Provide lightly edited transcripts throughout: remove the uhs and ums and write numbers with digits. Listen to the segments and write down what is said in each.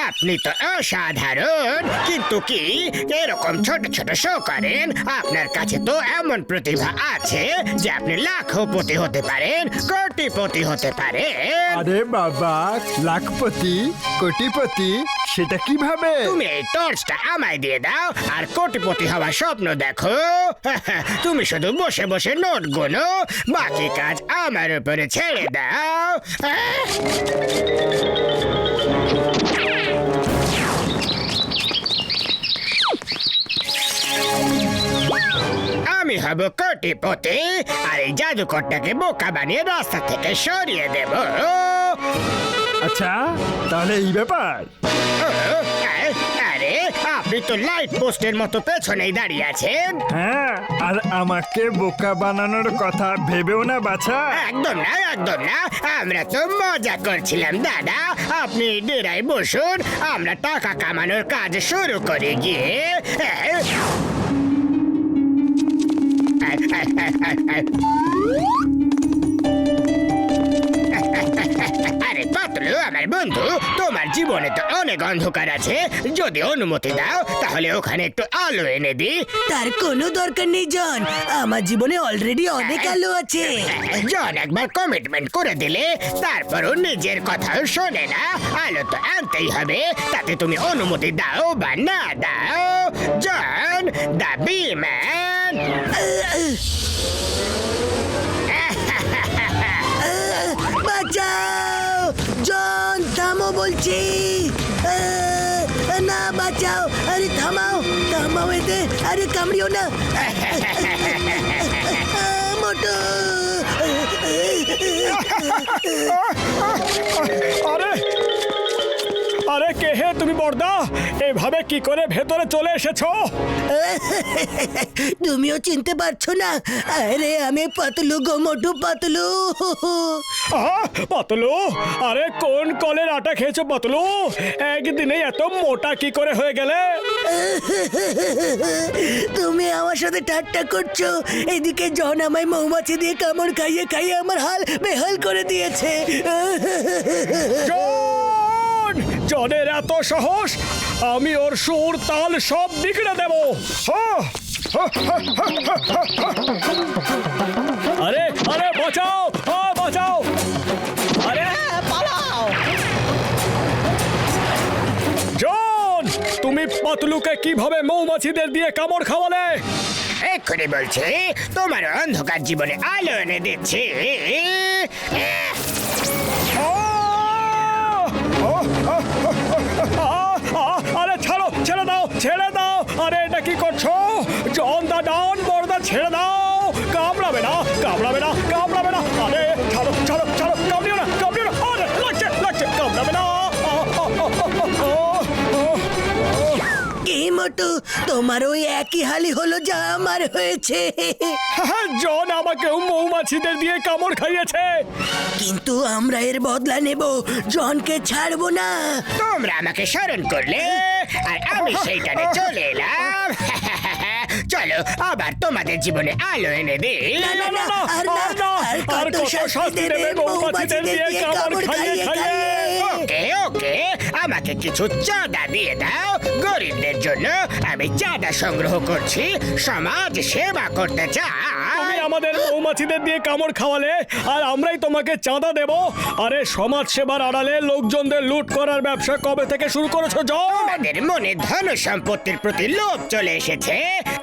আপনি তো অসাধারণ, কিন্তু কি এরকম ছোট ছোট শো করেন? আপনার কাছে তো এমন প্রতিভা আছে যে আপনি লাখপতি হতে পারেন, কোটিপতি হতে পারেন। আরে বাবা, লাখপতি কোটিপতি সেটা কিভাবে? তুমি এই টর্চটা আমায় দিয়ে দাও আর কোটিপতি হওয়ার স্বপ্ন দেখো। তুমি শুধু বসে বসে নোট গোনো, বাকি কাজ আমার উপরে ছেড়ে দাও। আমি হব কোটিপতি আর এই জাদুকরটাকে বোকা বানিয়ে রাস্তা থেকে সরিয়ে দেব। আচ্ছা, তাহলে এই ব্যাপার। আরে আপনি তো লাইট পোস্টের মতো পেছনেই দাঁড়িয়ে আছেন। হ্যাঁ, আর আমাকে বোকা বানানোর কথা ভেবেও না বাছা। একদম না, একদম না, আমরা তো মজা করছিলাম দাদা। আপনি ডেরায় বসুন, আমরা টাকা কামানোর কাজ শুরু করে গিয়ে। আরে পাতলু আমার বন্ধু, তোমার জীবনে তো অনেক অন্ধকার আছে, যদি অনুমতি দাও তাহলে ওখানে একটু আলো এনে দি। তার কোনো দরকার নেই জন, আমার জীবনে অলরেডি অনেক আলো আছে। জন একবার কমিটমেন্ট করে দিলে তারপরও নিজের কথাও শোনে না। আলো তো আনতেই হবে, তাতে তুমি অনুমতি দাও বা না দাও। জন দা বি ম্যান। বাঁচাও জন, থামো বলছি। না বাঁচাও, আরে থামাও থামাও এতে, আরে কামড়িও না। মোটু, আরে আরে কে হে তুমি বর্দা? এভাবে কি করে ভেতরে চলে এসেছো? তুমিও চিনতে পারছো না? আরে আমি পাতলু গো, মোটু পাতলু। পাতলু, আরে কোন কলের আটা খেয়েছো পাতলু? একদিনে এত মোটা কি করে হয়ে গেলে? তুমি আমার সাথে ঠাট্টা করছো? এদিকে জন আমায় মৌমাছি দিয়ে কামড় খাইয়ে খাইয়ে আমার হাল বেহাল করে দিয়েছে। জনের এত সাহস, আমি ওর সুর তাল সব বিগড়ে দেব। আরে আরে বাঁচাও, বাঁচাও, আরে পালাও। জন, তুমি পাতলুকে কিভাবে মৌমাছিদের দিয়ে কামড় খাওয়ালে? এক্ষুনি বলছি, তোমার অন্ধকার জীবনে আলো এনে দিচ্ছি। আরে ছাড়ো, ছেড়ে দাও, ছেড়ে দাও। আরে এটা কি করছো? জন দা ডাউন, বড়দা ছেড়ে দাও। কামড়াবে না, কামড়াবে না, কামড়াবে না। আরে ছাড়ো, ছাড়ো, ছাড়ো, কামড়িও না, কামড়িও না। আরে লাগছে, লাগছে, কামড়াবে না। কি মোটু, তোমার ওই একই হালই হলো যা আমার হয়েছে। জন আমাকেও মৌমাছিদের দিয়ে কামড় খাইয়েছে, কিন্তু আমরা এর বদলা নেব, জনকে ছাড়বো না। তোমরা আমাকে স্মরণ করলে আর আমি সেইটানে চলে এলাম। চলো আবার তোমাদের জীবনে আলো এনে দে। না না না, আর কত শাস্তি দেবে মৌমাছিদের দিয়ে কামড় খাইয়ে খাইয়ে। ওকে ওকে আমাকে কিছু চাঁদা দিয়ে দাও গরিবদের জন্য আমি চাঁদা সংগ্রহ করছি সমাজ সেবা করতে তুমি চাই আমাদের মৌমাছিদের দিয়ে কামড় খাওয়ালে আর আমরাই তোমাকে চাঁদা দেব। আরে সমাজ সেবার আড়ালে লোকজনদের লুট করার ব্যবসা কবে থেকে শুরু করেছো জন? তোমাদের মনে ধন সম্পত্তির প্রতি লোভ চলে এসেছে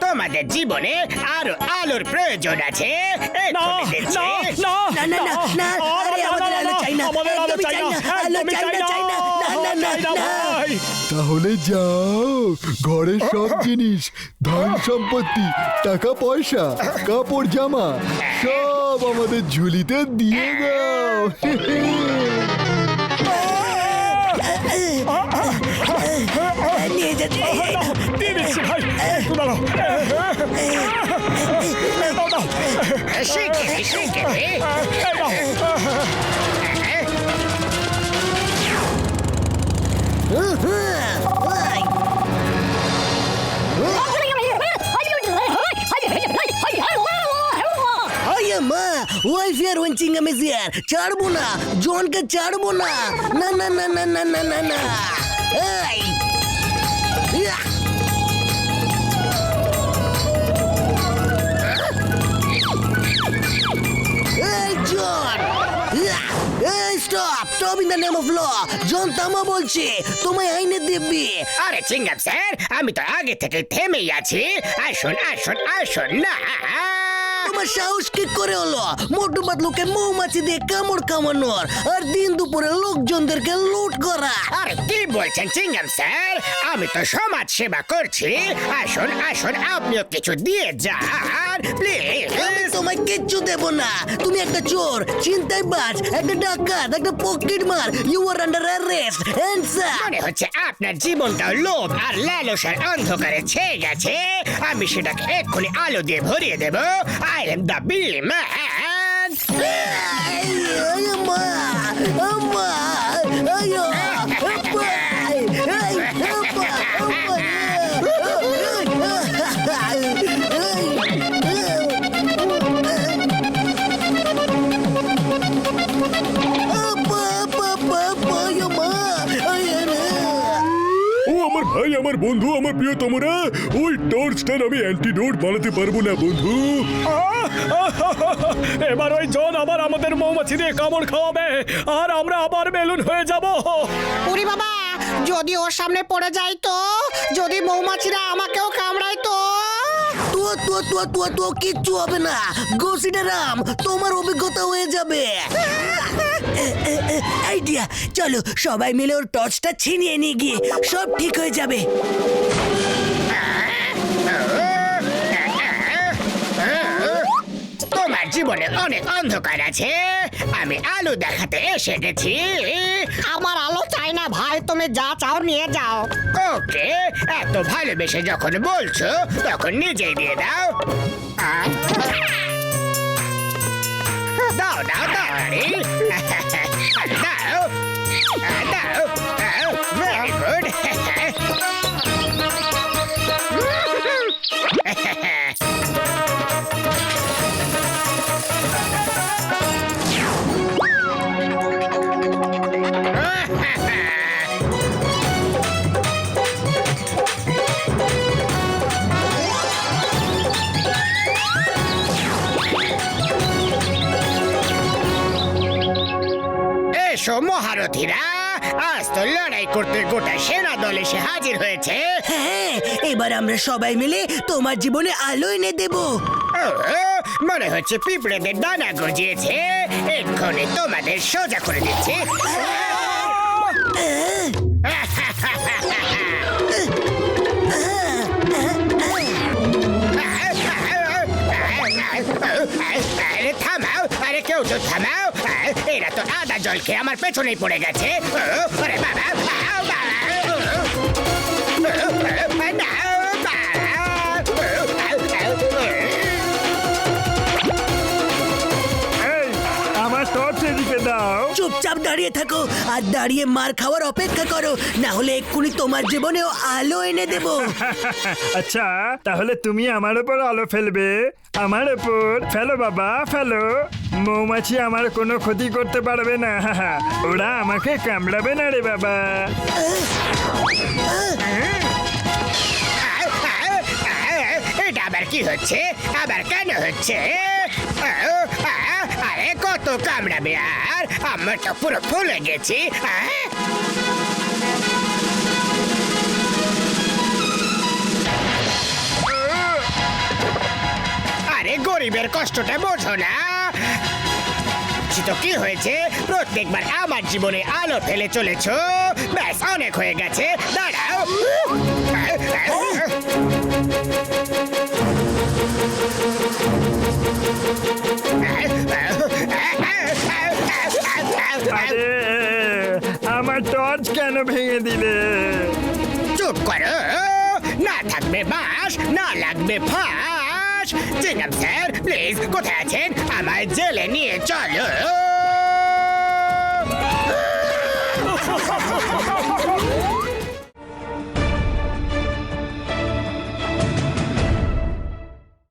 তোমাদের জীবনে আরো আলোর প্রয়োজন আছে না এক্ষুনি দিচ্ছি। না না না, না, না, আরে আমাদের আলো চাই না, আমাদের আলো একদমই চাই চাই না, না, আলো একদমই চাই না, চাই না, না, না, না, চাই না না। ভাই। তাহলে যাও ঘরের সব জিনিস ধন সম্পত্তি টাকা পয়সা কাপড় জামা সব আমাদের ঝুলিতে দিয়ে দাও নিয়ে যাচ্ছি দিয়ে দিচ্ছি ভাই, একটু দাঁড়াও। দাও, দাও। শিগগিরই, শিগগিরই। এই নাও। মা ওয়েলফেয়ার ওয়েঞ্চিং আমি জিয়ার ছাড়বো না জনকে ছাড়বো না না না না না না না না না এই ইয়া! এই জন এই stop in the name of law John থামা বলছে তোমায় আইনে দিব্যি আরে চিঙ্গাম স্যার আমি তো আগে থেকে থেমেই আছি আসুন আসুন আসুন না তোমার সাহস কি করে হলো মোটু পাতলুকে মৌমাছি দিয়ে কামড় কামানোর আর দিন দুপুরে লোকজনদেরকে লুট করা আরে কি বলছেন চিঙ্গাম স্যার আমি তো সমাজ সেবা করছি আসুন আসুন আপনিও কিছু দিয়ে যান আমি প্লিজ তোমায় কিচ্ছু দেব না তুমি একটা চোর চিন্তায় বাজ একটা ডাকাত একটা পকেট মার you are under arrest handsome মনে হচ্ছে আপনার জীবনটাও লোভ আর লালসার অন্ধকারে ছেয়ে গেছে আমি সেটাকে এক্ষুনি আলো দিয়ে ভরিয়ে দেব I am the B man আম্মা আম্মা আয়ো আম্মা এই আম্মা ও আমার ভাই আমার বন্ধু আমার প্রিয় তোমরা ওই টর্চটার আমি অ্যান্টিডোট বানাতে পারবো না বন্ধু এবার ওই জন আবার আমাদের মৌমাছি দিয়ে কামড় খাওয়াবে আর আমরা আবার বেলুন হয়ে যাব। ওরে বাবা যদি ওর সামনে পড়ে যাই তো যদি মৌমাছিরা আমাকেও কামড়ায় তো তো কিচ্ছু হবে না গোসিডারাম তোমার অভিজ্ঞতা হয়ে যাবে আইডিয়া চলো সবাই মিলে ওর টর্চটা ছিনিয়ে নিয়ে গিয়ে সব ঠিক হয়ে যাবে তোমার জীবনে অনেক অন্ধকার আছে আমি আলো দেখাতে এসে গেছি আমার আলো চাই না ভাই তুমি যা চাও নিয়ে যাও ওকে এত ভালোবেসে যখন বলছো তখন নিজেই দিয়ে দাও দাও দাও তাড়াতাড়ি দাও দাও ভেরি গুড এসো মহারথীরা আজ তো লড়াই করতে গোটা সেনা দল এসে হাজির হয়েছে হ্যাঁ এবার আমরা সবাই মিলে তোমার জীবনে আলো এনে দেব ও, মনে হচ্ছে পিঁপড়েদের ডানা গজিয়েছে এক্ষুনি তোমাদের সোজা করে দিচ্ছি আরে থামাও আরে কেউ তো থামাও এরা তো আদা জল খেয়ে আমার পেছনেই পড়ে গেছে আরে বাবা এই আমার টর্চ এদিকে দাও চুপ চুপচাপ দাঁড়িয়ে থাকো আর দাঁড়িয়ে মার খাওয়ার অপেক্ষা করো, না হলে এক্ষুনি তোমার জীবনেও আলো এনে দেব। আচ্ছা তাহলে তুমি আমার উপর আলো ফেলবে? আমার উপর ফেলো বাবা, ফেলো। মৌমাছি আমার কোনো ক্ষতি করতে পারবে না। ওরা আমাকে কামড়াবে না রে বাবা। এটা আবার কি হচ্ছে? আবার কেন হচ্ছে? আরে কত কামড়াবে আর? আমার তো পুরো ফুলে গেছি। আরে গরিবের কষ্টটা বোঝো না। তো কি হয়েছে? প্রত্যেকবার আমার জীবনে আলো ফেলে চলেছো। ব্যাস অনেক হয়ে গেছে, দাঁড়াও। আরে আমার টর্চ কেন ভেঙে দিলে? চুপ করো, না থাকবে বাঁশ, না লাগবে ফাঁস। চিংগাম স্যার প্লিজ, কোথায় আছেন? আমায় জেলে নিয়ে চলো।